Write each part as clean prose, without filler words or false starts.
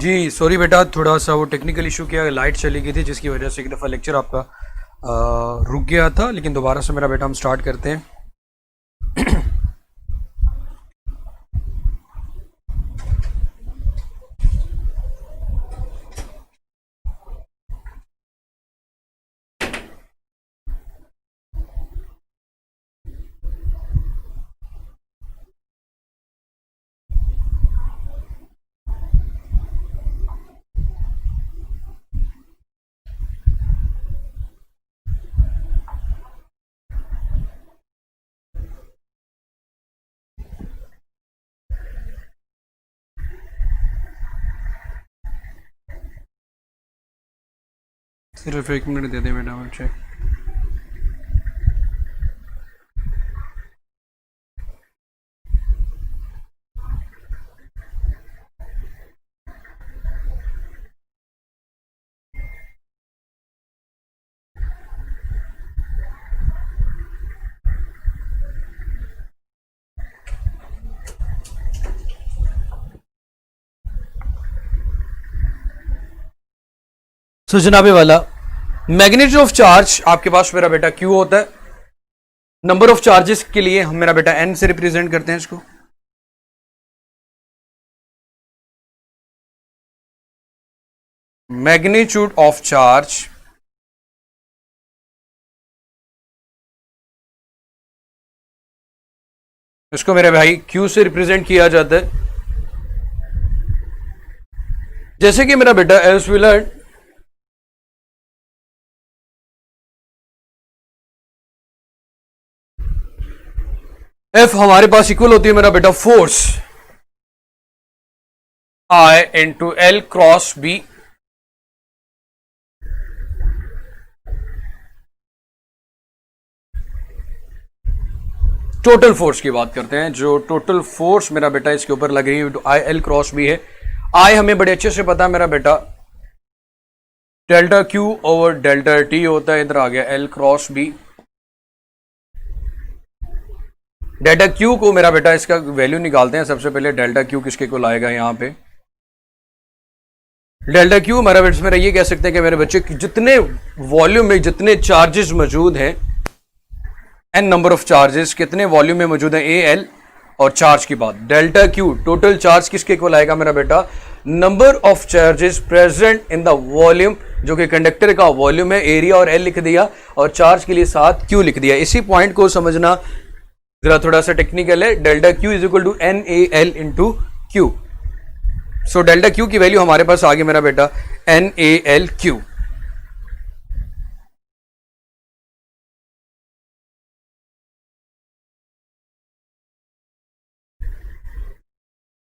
जी sorry बेटा, थोड़ा सा वो टेक्निकल इशू किया, लाइट चली गई थी जिसकी वजह से एक दफ़ा लेक्चर आपका रुक गया था, लेकिन दोबारा से मेरा बेटा हम स्टार्ट करते हैं। सिर्फ 1 मिनट दे दें बेटा मुझे। सो जनाबे वाला, मैग्नीट्यूड ऑफ चार्ज आपके पास मेरा बेटा Q होता है। नंबर ऑफ चार्जेस के लिए हम मेरा बेटा N से रिप्रेजेंट करते हैं इसको। मैग्नीट्यूड ऑफ चार्ज इसको मेरे भाई Q से रिप्रेजेंट किया जाता है। जैसे कि मेरा बेटा एस वी लर्न, एफ हमारे पास इक्वल होती है मेरा बेटा force I into L cross B. Total force की बात करते हैं, जो टोटल फोर्स मेरा बेटा इसके ऊपर लग रही है तो आई एल क्रॉस बी है। आई हमें बड़े अच्छे से पता है मेरा बेटा delta Q over delta T होता है। इधर आ गया L cross B. Delta Q को मेरा बेटा इसका वैल्यू निकालते हैं। सबसे पहले डेल्टा क्यू किसके को लाएगा यहां पे। डेल्टा क्यू हमारा मेरा ये कह सकते हैं कि मेरे बच्चे जितने वॉल्यूम में जितने चार्जेस मौजूद हैं, एन नंबर ऑफ चार्जेस कितने वॉल्यूम में मौजूद है ए एल, और चार्ज की बात डेल्टा क्यू टोटल चार्ज किसके इक्वल आएगा मेरा बेटा, number of charges present in the volume, जो कि कंडक्टर का वॉल्यूम है, एरिया और एल लिख दिया और चार्ज के लिए साथ क्यू लिख दिया। इसी पॉइंट को समझना जरा थोड़ा सा टेक्निकल है। Delta Q is equal to N A L into Q. So delta Q की वैल्यू हमारे पास आ गई मेरा बेटा एन ए एल क्यू।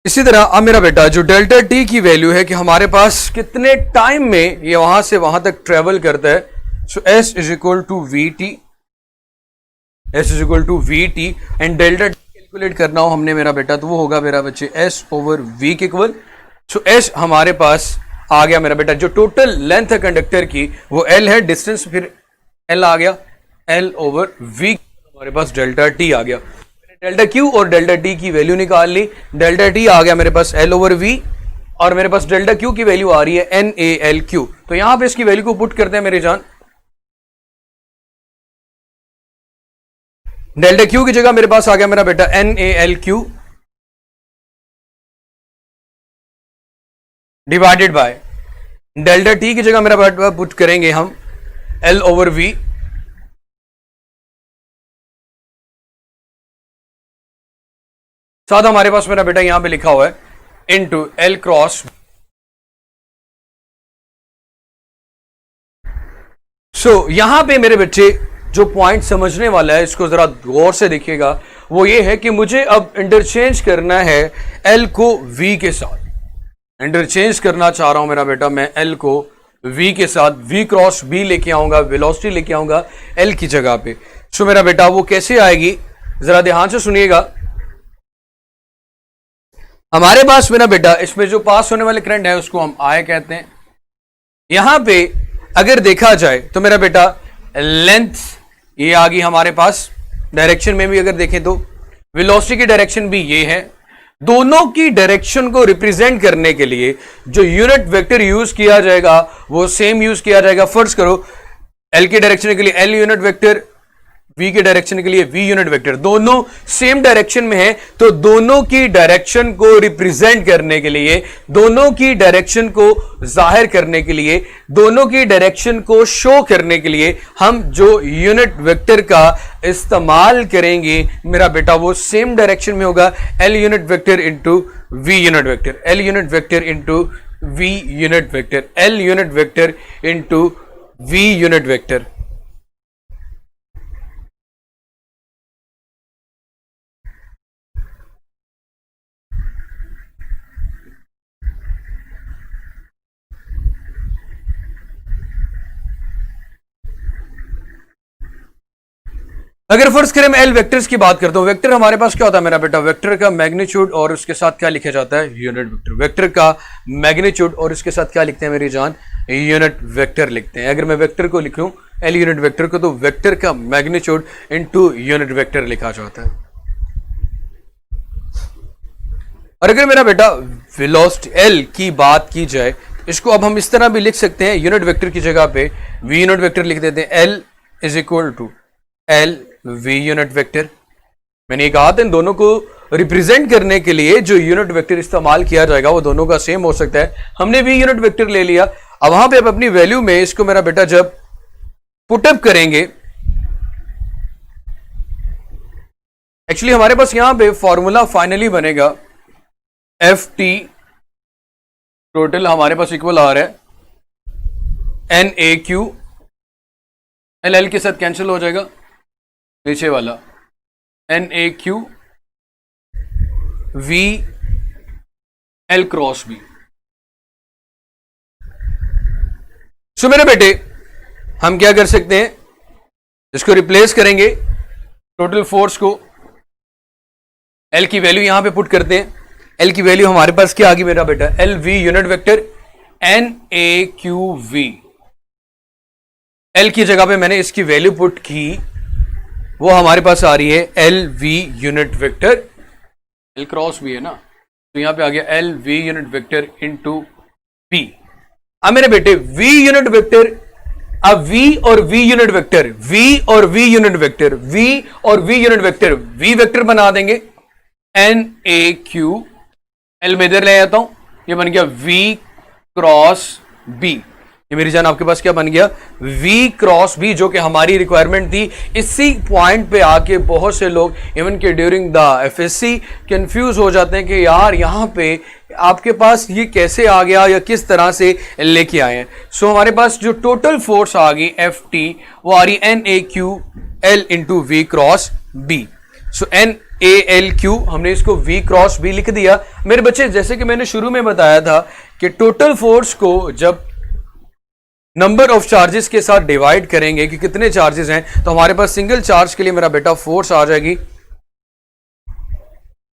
इसी तरह अब मेरा बेटा जो डेल्टा टी की वैल्यू है कि हमारे पास कितने टाइम में ये वहां से वहां तक ट्रेवल करता है। So S is equal to V T, S is equal to V T and delta T calculate करना हो हमने मेरा बेटा तो वो होगा मेरा बच्चे एस ओवर वी के इक्वल। सो एस हमारे पास आ गया मेरा बेटा, जो टोटल लेंथ है कंडक्टर की वो एल है, डिस्टेंस फिर एल आ गया, एल ओवर वी हमारे पास डेल्टा टी आ गया। डेल्टा क्यू और डेल्टा टी की वैल्यू निकाल ली। डेल्टा टी आ गया मेरे पास एल ओवर वी और मेरे पास डेल्टा क्यू की वैल्यू आ रही है एन ए एल क्यू। तो यहां पे इसकी वैल्यू को पुट करते हैं मेरे जान। डेल्टा क्यू की जगह मेरे पास आ गया मेरा बेटा N A L Q divided by delta T की जगह मेरा बेटा पुट करेंगे हम एल ओवर वी, साथ हमारे पास मेरा बेटा यहां पे लिखा हुआ है इनटू एल क्रॉस। सो यहां पे मेरे बच्चे जो पॉइंट समझने वाला है इसको जरा गौर से देखिएगा, वो ये है कि मुझे अब इंटरचेंज करना है एल को वी के साथ। इंटरचेंज करना चाह रहा हूं मेरा बेटा मैं एल को वी के साथ, वी क्रॉस बी लेके आऊंगा, वेलोसिटी लेके आऊंगा एल की जगह पे। सो मेरा बेटा वो कैसे आएगी जरा ध्यान से सुनिएगा। हमारे पास मेरा बेटा इसमें जो पास होने वाले करंट है उसको हम आई कहते हैं। यहां पे अगर देखा जाए तो मेरा बेटा लेंथ ये आ गई हमारे पास, डायरेक्शन में भी अगर देखें तो वेलोसिटी की डायरेक्शन भी ये है। दोनों की डायरेक्शन को रिप्रेजेंट करने के लिए जो यूनिट वेक्टर यूज किया जाएगा वो सेम यूज किया जाएगा। फर्स्ट करो, एल की डायरेक्शन के लिए एल यूनिट वेक्टर, वी के डायरेक्शन के लिए वी यूनिट वेक्टर, दोनों सेम डायरेक्शन में है, तो दोनों की डायरेक्शन को रिप्रेजेंट करने के लिए, दोनों की डायरेक्शन को जाहिर करने के लिए, दोनों की डायरेक्शन को शो करने के लिए हम जो यूनिट वेक्टर का इस्तेमाल करेंगे मेरा बेटा वो सेम डायरेक्शन में होगा, L unit vector into V unit vector, L unit vector into V unit vector, L unit vector into V unit vector. अगर फर्स्ट करें मैं एल वेक्टर्स की बात करता हूं, वेक्टर हमारे पास क्या होता है मेरा बेटा, वेक्टर का मैग्नीट्यूड और उसके साथ क्या लिखा जाता है, यूनिट वेक्टर। वेक्टर का मैग्नीट्यूड और उसके साथ क्या लिखते हैं मेरी जान, यूनिट वेक्टर लिखते हैं। अगर मैं वेक्टर को लिखूं एल यूनिट वेक्टर को, तो वेक्टर का मैग्नीट्यूड इनटू यूनिट वेक्टर लिखा जाता है। और अगर मेरा बेटा वेलोसिटी एल की बात की जाए, इसको अब हम इस तरह भी लिख सकते हैं, यूनिट वेक्टर की जगह पे वी यूनिट वेक्टर लिख देते हैं, L is equal to L V unit vector. मैंने ये कहा था इन दोनों को रिप्रेजेंट करने के लिए जो यूनिट वेक्टर इस्तेमाल किया जाएगा वो दोनों का सेम हो सकता है। हमने वी यूनिट वेक्टर ले लिया, अब वहां पे अब अपनी वैल्यू में इसको मेरा बेटा जब पुटअप करेंगे, एक्चुअली हमारे पास यहां पे फॉर्मूला फाइनली बनेगा एफ टी टोटल हमारे पास इक्वल आ रहा है N A Q, L L के साथ कैंसिल हो जाएगा, नीचे वाला N A Q V L cross B. So मेरे बेटे हम क्या कर सकते हैं, इसको रिप्लेस करेंगे, टोटल फोर्स को एल की वैल्यू यहां पे पुट करते हैं। एल की वैल्यू हमारे पास क्या आ गई मेरा बेटा, L V unit vector N A Q V. L की जगह पे मैंने इसकी वैल्यू पुट की, वो हमारे पास आ रही है L V unit vector, L cross भी है ना, तो यहां पे आ गया L V unit vector into B. अब मेरे बेटे वी यूनिट वेक्टर, अब वी और वी यूनिट वेक्टर, वी और वी यूनिट वेक्टर, वी और V unit vector, V vector बना देंगे एन ए क्यू, एल में इधर ले आता हूं, ये बन गया वी क्रॉस बी। ये मेरी जान आपके पास क्या बन गया, V क्रॉस B, जो कि हमारी रिक्वायरमेंट थी। इसी पॉइंट पे आके बहुत से लोग इवन के ड्यूरिंग द FSC कंफ्यूज हो जाते हैं कि यार यहाँ पे आपके पास ये कैसे आ गया या किस तरह से लेके आए हैं। सो हमारे पास जो टोटल फोर्स आ गई FT वो आ रही NAQL into V cross B। सो NALQ हमने इसको V क्रॉस B लिख दिया। मेरे बच्चे जैसे कि मैंने शुरू में बताया था कि टोटल फोर्स को जब नंबर ऑफ चार्जेस के साथ डिवाइड करेंगे कि कितने चार्जेस हैं, तो हमारे पास सिंगल चार्ज के लिए मेरा बेटा फोर्स आ जाएगी।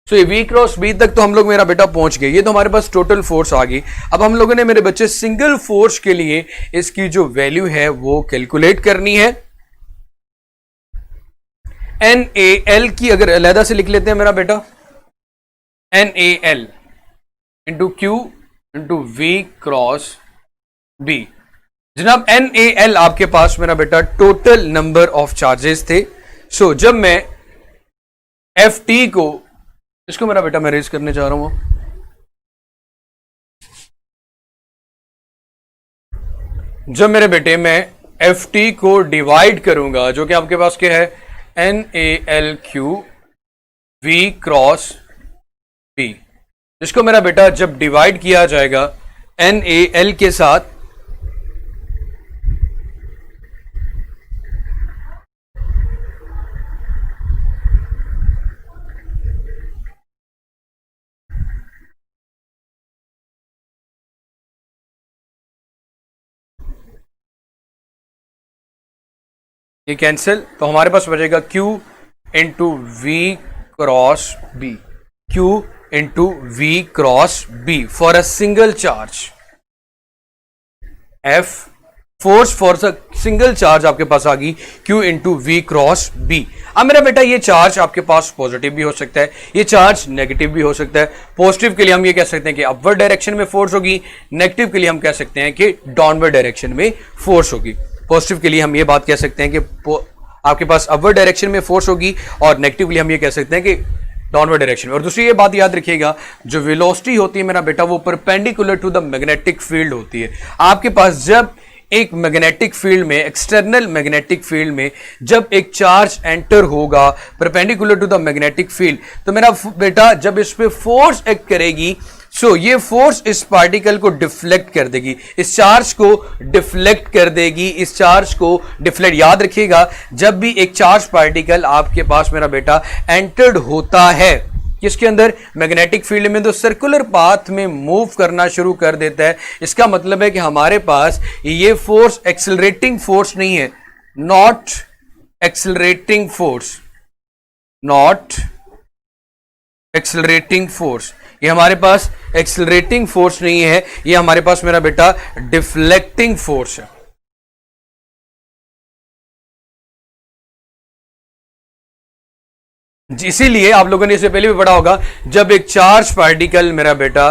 सो ये V क्रॉस B तक तो हम लोग मेरा बेटा पहुंच गए, ये तो हमारे पास टोटल फोर्स आ गई। अब हम लोगों ने मेरे बच्चे सिंगल फोर्स के लिए इसकी जो वैल्यू है वो कैलकुलेट करनी है। NAL की अगर अलहदा से लिख लेते हैं मेरा बेटा, NAL into Q into V cross B। जनाब NAL आपके पास मेरा बेटा टोटल नंबर ऑफ चार्जेस थे। सो जब मैं FT को, इसको मेरा बेटा मैं रेज करने जा रहा हूं, जब मेरे बेटे मैं FT को डिवाइड करूंगा, जो कि आपके पास क्या है NALQ V क्रॉस B, इसको मेरा बेटा जब डिवाइड किया जाएगा NAL के साथ, ये कैंसिल, तो हमारे पास बचेगा Q into V cross B, Q into V cross B for a single charge F force for single charge आपके पास आ गई Q into V cross B. अब मेरा बेटा ये चार्ज आपके पास पॉजिटिव भी हो सकता है, ये चार्ज नेगेटिव भी हो सकता है। पॉजिटिव के लिए हम ये कह सकते हैं कि अपवर्ड डायरेक्शन में फोर्स होगी, नेगेटिव के लिए हम कह सकते हैं कि डाउनवर्ड डायरेक्शन में फोर्स होगी। पॉजिटिव के लिए हम ये बात कह सकते हैं कि आपके पास अपवर्ड डायरेक्शन में फोर्स होगी, और नेगेटिव के लिए हम ये कह सकते हैं कि डाउनवर्ड डायरेक्शन में। और दूसरी ये बात याद रखिएगा, जो वेलोसिटी होती है मेरा बेटा वो perpendicular to the magnetic field होती है। आपके पास जब एक मैग्नेटिक फील्ड में, एक्सटर्नल मैग्नेटिक फील्ड में जब एक चार्ज एंटर होगा perpendicular to the magnetic field, तो मेरा बेटा जब इस पे फोर्स एक्ट करेगी, सो ये फोर्स इस पार्टिकल को डिफ्लेक्ट कर देगी, इस चार्ज को डिफ्लेक्ट कर देगी, इस चार्ज को डिफ्लेक्ट। याद रखिएगा, जब भी एक चार्ज पार्टिकल आपके पास मेरा बेटा एंटर्ड होता है किसके अंदर, मैग्नेटिक फील्ड में, तो सर्कुलर पाथ में मूव करना शुरू कर देता है। इसका मतलब है कि हमारे पास ये फोर्स एक्सेलरेटिंग फोर्स नहीं है, not accelerating force, not accelerating force, ये हमारे पास एक्सेलरेटिंग फोर्स नहीं है, ये हमारे पास मेरा बेटा डिफ्लेक्टिंग फोर्स है। इसीलिए आप लोगों ने इससे पहले भी पढ़ा होगा, जब एक चार्ज पार्टिकल मेरा बेटा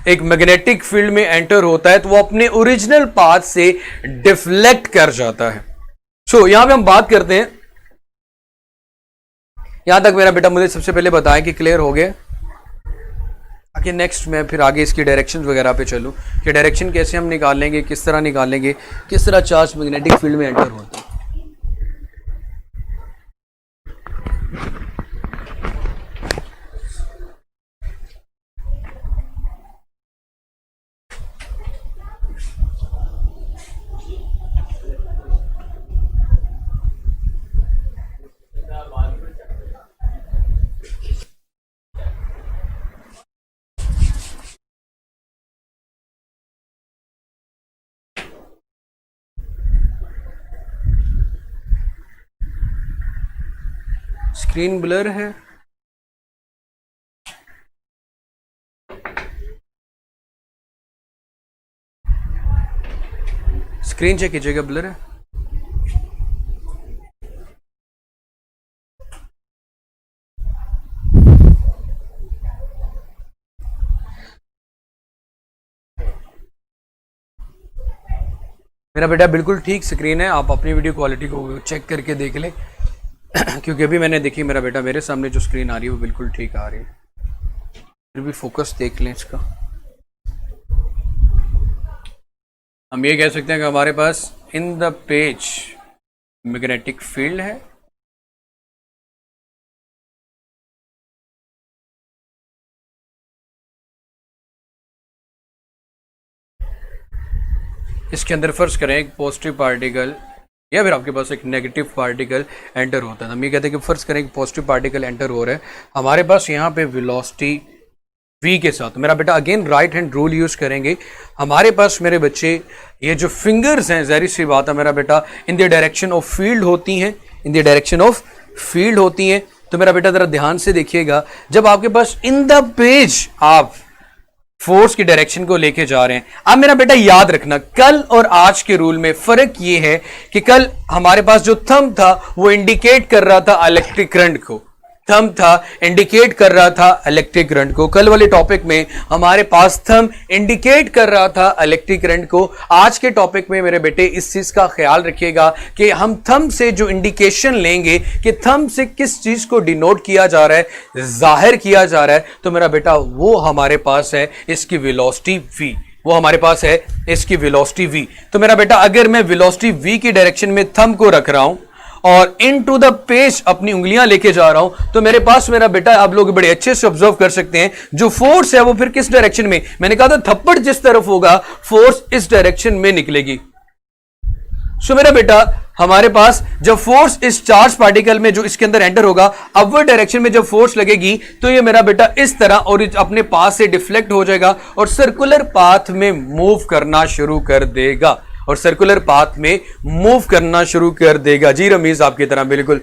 एक मैग्नेटिक फील्ड में एंटर होता है तो वो अपने ओरिजिनल पाथ से डिफ्लेक्ट कर जाता है। सो यहां पे हम बात करते हैं, यहां तक मेरा बेटा मुझे सबसे पहले बताएं कि क्लियर हो गया, ताकि नेक्स्ट मैं फिर आगे इसकी डायरेक्शन वगैरह पे चलूं कि डायरेक्शन कैसे हम निकालेंगे, किस तरह निकालेंगे, किस तरह चार्ज मैग्नेटिक फील्ड में एंटर होता है। स्क्रीन ब्लर है, स्क्रीन चेक कीजिएगा, ब्लर है। मेरा बेटा बिल्कुल ठीक स्क्रीन है, आप अपनी वीडियो क्वालिटी को चेक करके देख लें क्योंकि अभी मैंने देखी मेरा बेटा, मेरे सामने जो स्क्रीन आ रही है वो बिल्कुल ठीक आ रही है, फिर भी फोकस देख लें इसका। हम ये कह सकते हैं कि हमारे पास in the page magnetic field है, इसके अंदर फर्ज करें एक पॉजिटिव पार्टिकल या फिर आपके पास एक नेगेटिव पार्टिकल एंटर होता है। हम ये कहते हैं कि फर्ज करें एक पॉजिटिव पार्टिकल एंटर हो रहा है, हमारे पास यहाँ पे वेलोसिटी v के साथ। मेरा बेटा again right hand rule use करेंगे, हमारे पास मेरे बच्चे ये जो फिंगर्स हैं, जाहिर सी बात है मेरा बेटा in the direction of field होती हैं, in the direction of field होती हैं। तो मेरा बेटा जरा ध्यान से देखिएगा, जब आपके पास इन द पेज आप फोर्स की डायरेक्शन को लेके जा रहे हैं, अब मेरा बेटा याद रखना कल और आज के रूल में फर्क ये है कि कल हमारे पास जो थंब था वो इंडिकेट कर रहा था इलेक्ट्रिक करंट को, थंब था इंडिकेट कर रहा था इलेक्ट्रिक करंट को। कल वाले टॉपिक में हमारे पास थंब इंडिकेट कर रहा था इलेक्ट्रिक करंट को। आज के टॉपिक में मेरे बेटे इस चीज का ख्याल रखिएगा कि हम थंब से जो इंडिकेशन लेंगे कि थंब से किस चीज को डिनोट किया जा रहा है, जाहिर किया जा रहा है, तो मेरा बेटा वो हमारे पास है इसकी वेलोसिटी v, वो हमारे पास है इसकी वेलोसिटी v। तो मेरा बेटा अगर मैं वेलोसिटी v की डायरेक्शन में थंब को रख रहा हूं और इन टू द पेज अपनी उंगलियां लेके जा रहा हूं, तो मेरे पास मेरा बेटा आप लोग बड़े अच्छे से ऑब्जर्व कर सकते हैं जो फोर्स है वो फिर किस डायरेक्शन में, मैंने कहा था थप्पड़ जिस तरफ होगा फोर्स इस डायरेक्शन में निकलेगी। सो मेरा बेटा हमारे पास जब फोर्स इस चार्ज पार्टिकल में जो इसके अंदर एंटर होगा, अपवर्ड डायरेक्शन में जब फोर्स लगेगी तो ये मेरा बेटा इस तरह और अपने पास से डिफ्लेक्ट हो जाएगा और सर्कुलर पाथ में मूव करना शुरू कर देगा, और सर्कुलर पाथ में मूव करना शुरू कर देगा। जी रमीज आपकी तरह बिल्कुल।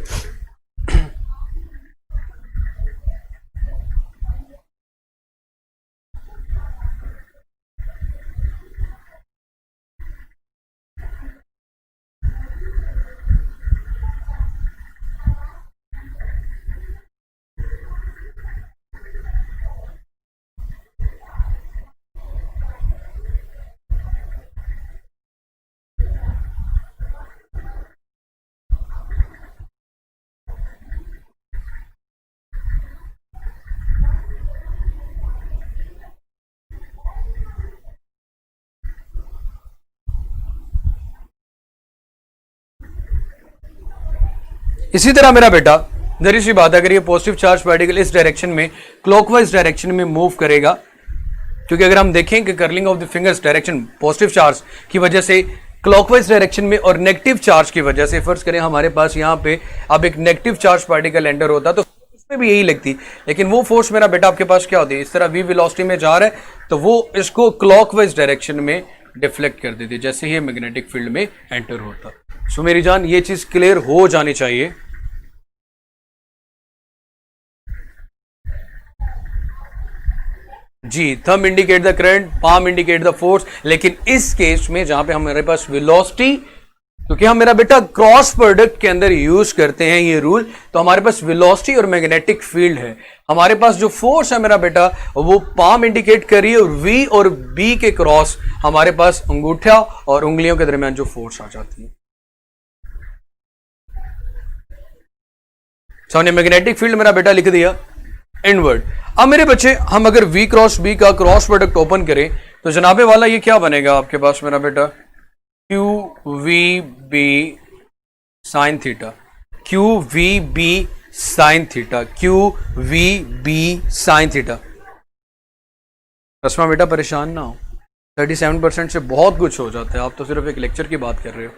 इसी तरह मेरा बेटा जरी सी बात है, अगर ये पॉजिटिव चार्ज पार्टिकल इस डायरेक्शन में क्लॉकवाइज डायरेक्शन में मूव करेगा, क्योंकि अगर हम देखें कि curling of the fingers direction positive charge की वजह से क्लॉकवाइज डायरेक्शन में और नेगेटिव चार्ज की वजह से, फर्ज करें हमारे पास यहाँ पे अब एक नेगेटिव चार्ज पार्टिकल एंटर होता तो उसमें भी यही लगती, लेकिन वो फोर्स मेरा बेटा आपके पास क्या होती है, इस तरह v वेलोसिटी में जा रहा है तो वो इसको क्लॉकवाइज डायरेक्शन में डिफ्लेक्ट कर देती जैसे ही मैग्नेटिक फील्ड में एंटर होता। सो मेरी जान ये चीज क्लियर हो जानी चाहिए। जी, thumb indicate the current, palm indicate the force, लेकिन इस केस में जहां पे हमारे पास वेलोसिटी, क्योंकि हम मेरा बेटा क्रॉस प्रोडक्ट के अंदर यूज करते हैं ये रूल, तो हमारे पास वेलोसिटी और मैग्नेटिक फील्ड है, हमारे पास जो फोर्स है मेरा बेटा वो पाम इंडिकेट कर रही है और V और B के क्रॉस हमारे पास अंगूठा और उंगलियों के दरमियान जो फोर्स आ जाती है। हमने मैग्नेटिक फील्ड मेरा बेटा लिख दिया इनवर्ड। अब मेरे बच्चे हम अगर V क्रॉस B का क्रॉस प्रोडक्ट ओपन करें तो जनाबे वाला ये क्या बनेगा आपके पास मेरा बेटा, QVB sine theta, QVB sine theta, QVB sine theta. रस्मा बेटा परेशान ना हो, 37% से बहुत कुछ हो जाता है, आप तो सिर्फ एक लेक्चर की बात कर रहे हो।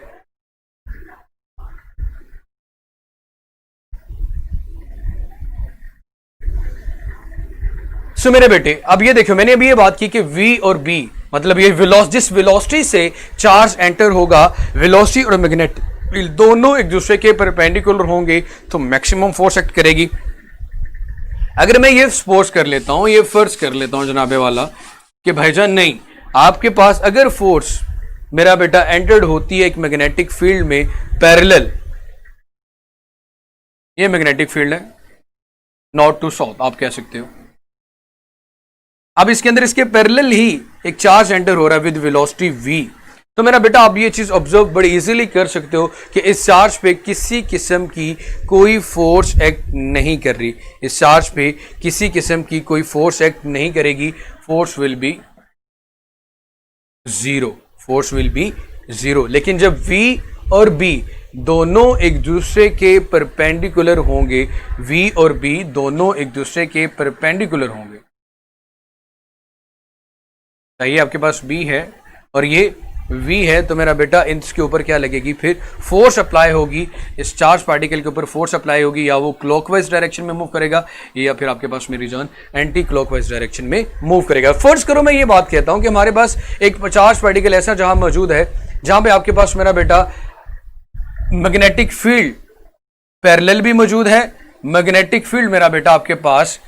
सो मेरे बेटे अब ये देखो, मैंने अभी ये बात की कि V और B मतलब ये जिस वेलोसिटी से चार्ज एंटर होगा, वेलोसिटी और मैग्नेटिक फील्ड दोनों एक दूसरे के परपेंडिकुलर होंगे तो मैक्सिमम फोर्स एक्ट करेगी। अगर मैं ये सपोज कर लेता हूं, ये फर्ज कर लेता हूं जनाबे वाला कि भाईजान नहीं, आपके पास अगर फोर्स मेरा बेटा एंटर्ड होती है एक मैग्नेटिक फील्ड में पैरेलल, ये मैग्नेटिक फील्ड है, नॉर्थ टू साउथ आप कह सकते हो। अब इसके अंदर इसके पैरेलल ही एक चार्ज एंटर हो रहा है विद वेलोसिटी v, तो मेरा बेटा आप ये चीज ऑब्जर्व बड़ी इजीली कर सकते हो कि इस चार्ज पे किसी किस्म की कोई फोर्स एक्ट नहीं कर रही, इस चार्ज पे किसी किस्म की कोई फोर्स एक्ट नहीं करेगी, force will be zero, force will be zero. लेकिन जब v और b दोनों एक दूसरे के परपेंडिकुलर होंगे, v और b दोनों एक दूसरे के परपेंडिकुलर होंगे, ये आपके पास B है और ये V है, तो मेरा बेटा इसके ऊपर क्या लगेगी, फिर फोर्स अप्लाई होगी, इस चार्ज पार्टिकल के ऊपर फोर्स अप्लाई होगी, या वो क्लॉकवाइज डायरेक्शन में मूव करेगा या फिर आपके पास मेरी जान एंटी क्लॉकवाइज डायरेक्शन में मूव करेगा। फर्ज करो मैं ये बात कहता हूं कि हमारे पास एक चार्ज पार्टिकल ऐसा जहां मौजूद है जहां पे आपके पास मेरा बेटा मैग्नेटिक फील्ड पैरेलल भी मौजूद है, मैग्नेटिक फील्ड मेरा बेटा आपके पास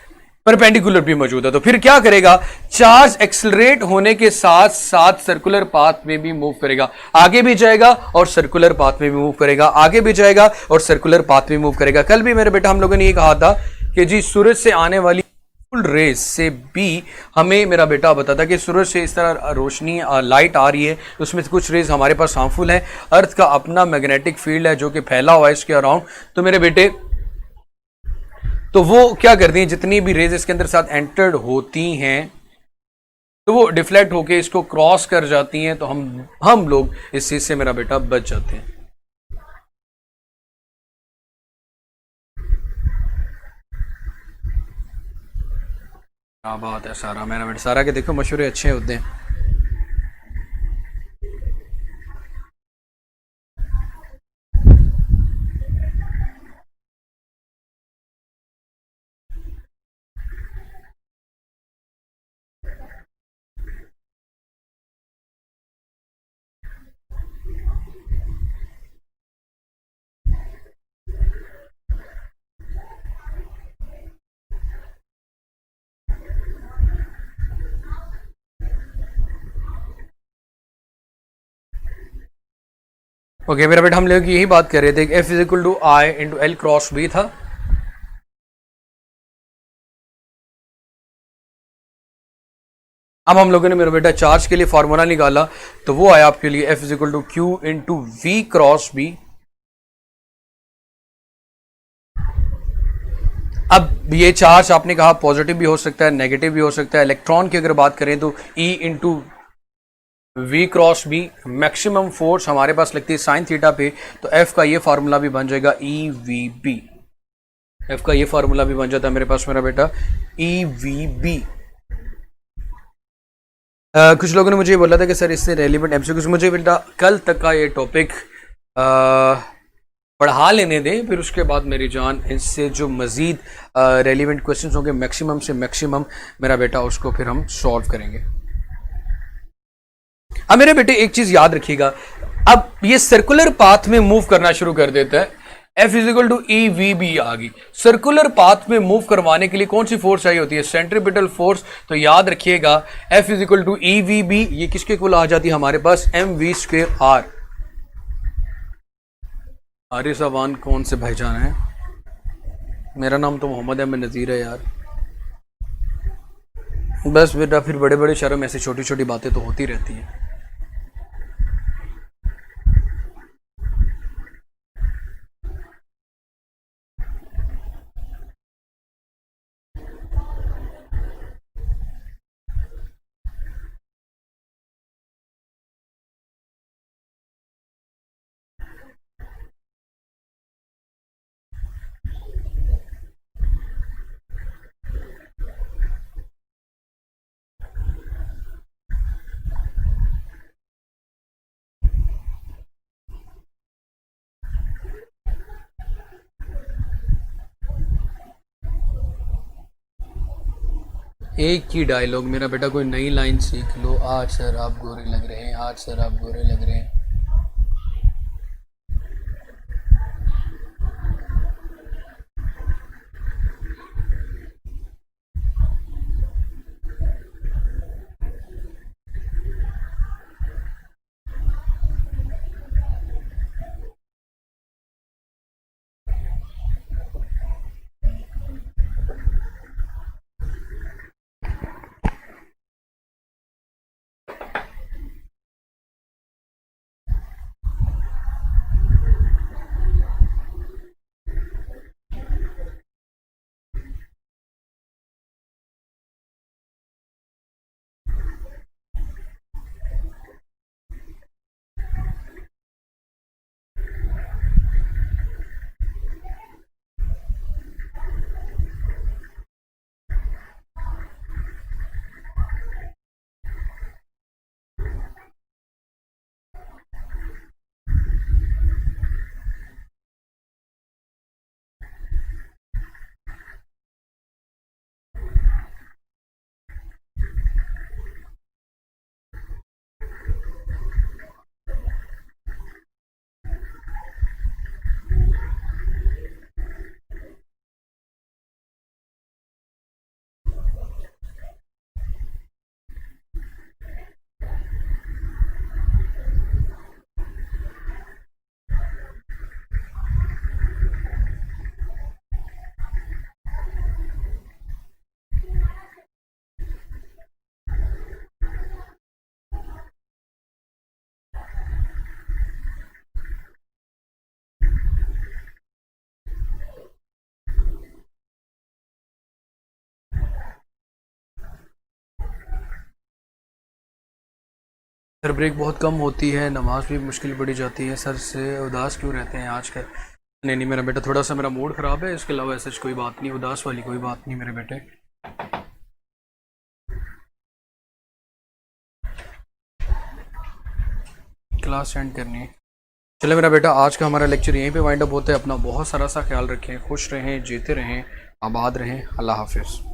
परपेंडिकुलर भी मौजूद है, तो फिर क्या करेगा, चार्ज एक्सेलरेट होने के साथ साथ सर्कुलर पाथ में भी मूव करेगा, आगे भी जाएगा और सर्कुलर पाथ में भी मूव करेगा, आगे भी जाएगा और सर्कुलर पाथ में मूव करेगा। कल भी मेरे बेटा हम लोगों ने ये कहा था कि जी सूरज से आने वाली फुल रेज से भी हमें मेरा बेटा बताता कि सूरज से इस तरह रोशनी लाइट आ रही है, उसमें से कुछ रेज हमारे पास हार्मफुल है, अर्थ का अपना मैग्नेटिक फील्ड है जो कि फैला हुआ है इसके अराउंड, तो मेरे बेटे तो वो क्या करती हैं, जितनी भी रेज इसके अंदर साथ एंटर्ड होती हैं तो वो डिफ्लेक्ट होके इसको क्रॉस कर जाती हैं, तो हम लोग इस चीज से मेरा बेटा बच जाते हैं। क्या बात है सारा, मेरा बेटा सारा के देखो मशवरे अच्छे होते हैं। ओके मेरा बेटा हम लोग यही बात कर रहे थे, F is equal to I into L cross B था। अब हम लोगों ने मेरा बेटा चार्ज के लिए फॉर्मूला निकाला, तो वो आया आपके लिए F is equal to Q into V cross B. अब ये चार्ज आपने कहा पॉजिटिव भी हो सकता है, नेगेटिव भी हो सकता है। इलेक्ट्रॉन की अगर बात करें तो E into V cross B, maximum force हमारे पास लगती है साइन थीटा पे, तो F का ये फार्मूला भी बन जाएगा EVB। F का ये फार्मूला भी बन जाता है मेरे पास मेरा बेटा EVB। कुछ लोगों ने मुझे बोला था कि सर इससे रेलिवेंट एमसीक्यूज, मुझे बेटा कल तक का ये टॉपिक पढ़ा लेने दें, फिर उसके बाद मेरी जान इससे जो मज़ीद रेलिवेंट क्वेश्चंस होंगे मैक्सिमम से मैक्सिमम मेरा बेटा उसको फिर हम सॉल्व करेंगे। अब मेरे बेटे एक चीज़ याद रखिएगा, अब ये सर्कुलर पाथ में मूव करना शुरू कर देता है, F इजिकल टू EVB आ गई। सर्कुलर पाथ में मूव करवाने के लिए कौन सी फोर्स चाहिए होती है? Centripetal force. तो याद रखिएगा F इजिकल टू EVB ये किसके इक्वल आ जाती है हमारे पास? mv²r। आरिफ साहबान कौन से भाईजान है? मेरा नाम तो मोहम्मद अहमद नज़ीर है यार। बस बेटा फिर बड़े बड़े शहरों में ऐसी छोटी छोटी बातें तो होती रहती हैं। एक ही डायलॉग मेरा बेटा, कोई नई लाइन सीख लो। आज सर आप गोरे लग रहे हैं, आज सर आप गोरे लग रहे हैं। सर ब्रेक बहुत कम होती है, नमाज भी मुश्किल पड़ी जाती है, सर से उदास क्यों रहते हैं आज का? नहीं नहीं मेरा बेटा, थोड़ा सा मेरा मूड ख़राब है, इसके अलावा ऐसा कोई बात नहीं, उदास वाली कोई बात नहीं मेरे बेटे। क्लास एंड करनी है। चले मेरा बेटा, आज का हमारा लेक्चर यहीं पे वाइंड अप होता है। अपना बहुत सारा सा ख्याल रखें, खुश रहें, जीते रहें, आबाद रहें। अल्लाह हाफिज़।